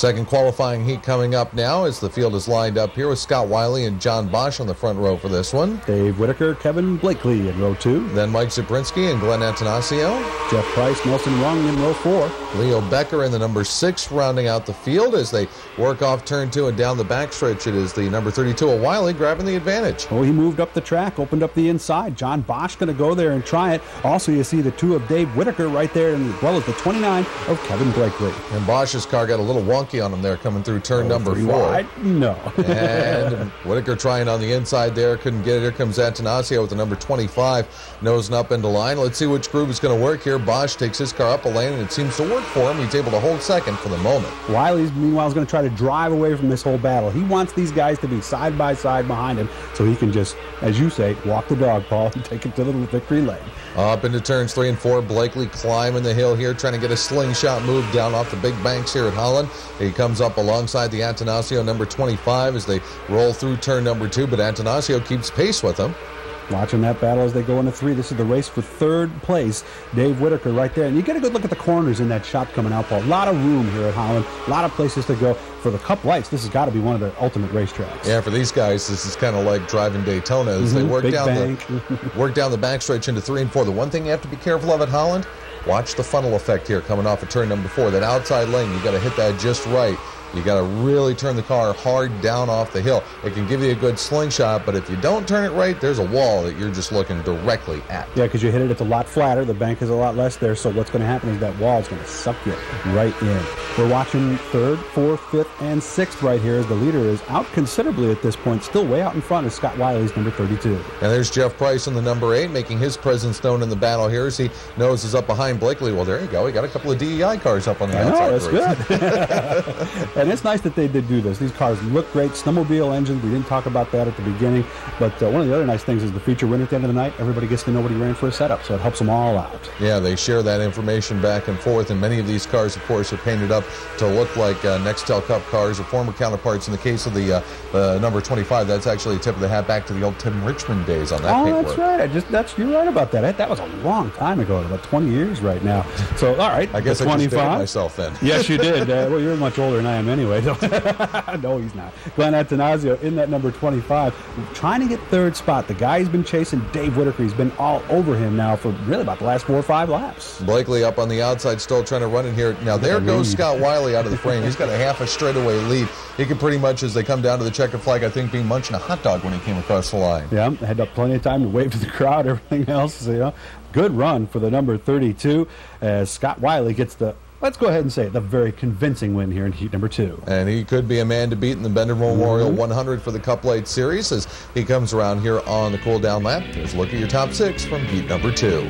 Second qualifying heat coming up now as the field is lined up here with Scott Wiley and John Bosch on the front row for this one. Dave Whitaker, Kevin Blakely in row 2. Then Mike Zabrinsky and Glenn Antanasio. Jeff Price, Nelson Rung in row 4. Leo Becker in the number 6 rounding out the field as they work off turn 2 and down the backstretch. It is the number 32 of Wiley grabbing the advantage. Oh, he moved up the track, opened up the inside. John Bosch going to go there and try it. Also, you see the 2 of Dave Whitaker right there, and as well as the 29 of Kevin Blakely. And Bosch's car got a little wonky on him there coming through turn number 4. Wide? No. And Whitaker trying on the inside there, couldn't get it. Here comes Antanasio with the number 25, nosing up into line. Let's see which groove is going to work here. Bosch takes his car up a lane, and it seems to work for him. He's able to hold second for the moment. Wiley's, meanwhile, is going to try to drive away from this whole battle. He wants these guys to be side by side behind him so he can just, as you say, walk the dog, Paul, and take it to the victory lane. Up into turns 3 and 4, Blakely climbing the hill here, trying to get a slingshot move down off the big banks here at Holland. He comes up alongside the Antanasio number 25 as they roll through turn number 2, but Antanasio keeps pace with him. Watching that battle as they go into 3. This is the race for 3rd place. Dave Whitaker right there. And you get a good look at the corners in that shot coming out, Paul. A lot of room here at Holland. A lot of places to go. For the Cuplites, this has got to be one of the ultimate racetracks. Yeah, for these guys, this is kind of like driving Daytona as they work down the backstretch into 3 and 4. The one thing you have to be careful of at Holland, watch the funnel effect here coming off of turn number 4. That outside lane, you got to hit that just right. You got to really turn the car hard down off the hill. It can give you a good slingshot, but if you don't turn it right, there's a wall that you're just looking directly at. Yeah, because you hit it, it's a lot flatter. The bank is a lot less there, so what's going to happen is that wall is going to suck you right in. We're watching 3rd, 4th, 5th, and 6th right here as the leader is out considerably at this point. Still way out in front is Scott Wiley's number 32. And there's Jeff Price in the number 8, making his presence known in the battle here as he noses up behind Blakely. Well, there you go. He got a couple of DEI cars up on the outside. That's good. And it's nice that they did do this. These cars look great. Snowmobile engines. We didn't talk about that at the beginning. But one of the other nice things is the feature winner at the end of the night. Everybody gets to know what he ran for a setup, so it helps them all out. Yeah, they share that information back and forth, and many of these cars, of course, are painted up to look like Nextel Cup cars or former counterparts. In the case of the number 25, that's actually a tip of the hat back to the old Tim Richmond days on that paintwork. That's right. You're right about that. That was a long time ago, about 20 years right now. So, all right. I guess I just dated myself then. Yes, you did. Well, you're much older than I am anyway. No, he's not. Glenn Antanasio in that number 25, trying to get 3rd spot. The guy he's been chasing, Dave Whitaker, he's been all over him now for really about the last 4 or 5 laps. Blakely up on the outside, still trying to run in here. Now, there goes Scott Wiley out of the frame. He's got a half a straightaway lead. He could pretty much, as they come down to the checkered flag, I think, be munching a hot dog when he came across the line. Yeah, had plenty of time to wave to the crowd, everything else. So, good run for the number 32 as Scott Wiley gets the, let's go ahead and say it, the very convincing win here in heat number 2. And he could be a man to beat in the Bender Memorial 100 for the Cuplites Series as he comes around here on the cool down lap. Here's a look at your top 6 from heat number 2.